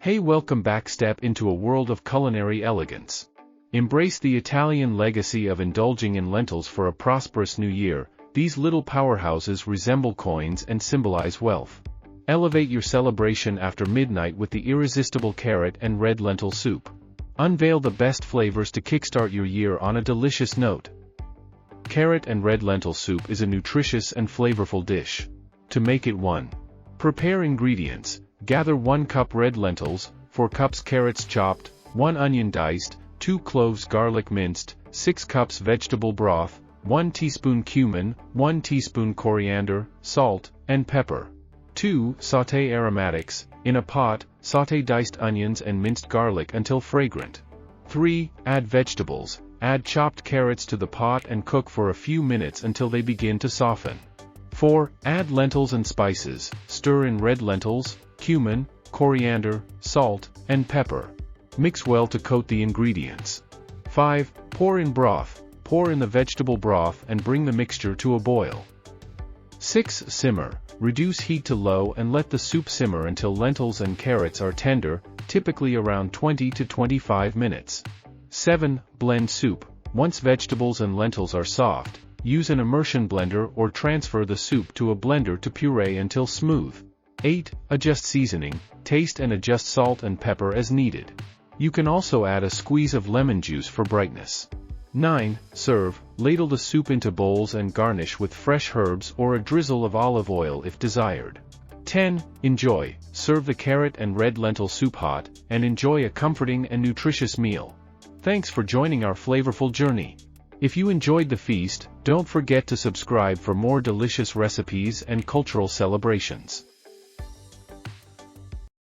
Hey, welcome back. Step into a world of culinary elegance. Embrace the Italian legacy of indulging in lentils for a prosperous new year. These little powerhouses resemble coins and symbolize wealth. Elevate your celebration after midnight with the irresistible carrot and red lentil soup. Unveil the best flavors to kickstart your year on a delicious note. Carrot and red lentil soup is a nutritious and flavorful dish. To make it 1. Prepare ingredients. Gather 1 cup red lentils, 4 cups carrots chopped, 1 onion diced, 2 cloves garlic minced, 6 cups vegetable broth, 1 teaspoon cumin, 1 teaspoon coriander, salt, and pepper. 2. Sauté aromatics. In a pot, sauté diced onions and minced garlic until fragrant. 3. Add vegetables. Add chopped carrots to the pot and cook for a few minutes until they begin to soften. 4. Add lentils and spices. Stir in red lentils, cumin, coriander, salt, and pepper. Mix well to coat the ingredients. 5. Pour in broth. Pour in the vegetable broth and bring the mixture to a boil. 6. Simmer. Reduce heat to low and let the soup simmer until lentils and carrots are tender, typically around 20 to 25 minutes. 7. Blend soup. Once vegetables and lentils are soft, use an immersion blender or transfer the soup to a blender to puree until smooth. 8. Adjust seasoning. Taste and adjust salt and pepper as needed. You can also add a squeeze of lemon juice for brightness. 9. Serve. Ladle the soup into bowls and garnish with fresh herbs or a drizzle of olive oil if desired. 10. Enjoy. Serve the carrot and red lentil soup hot, and enjoy a comforting and nutritious meal. Thanks for joining our flavorful journey. If you enjoyed the feast, don't forget to subscribe for more delicious recipes and cultural celebrations.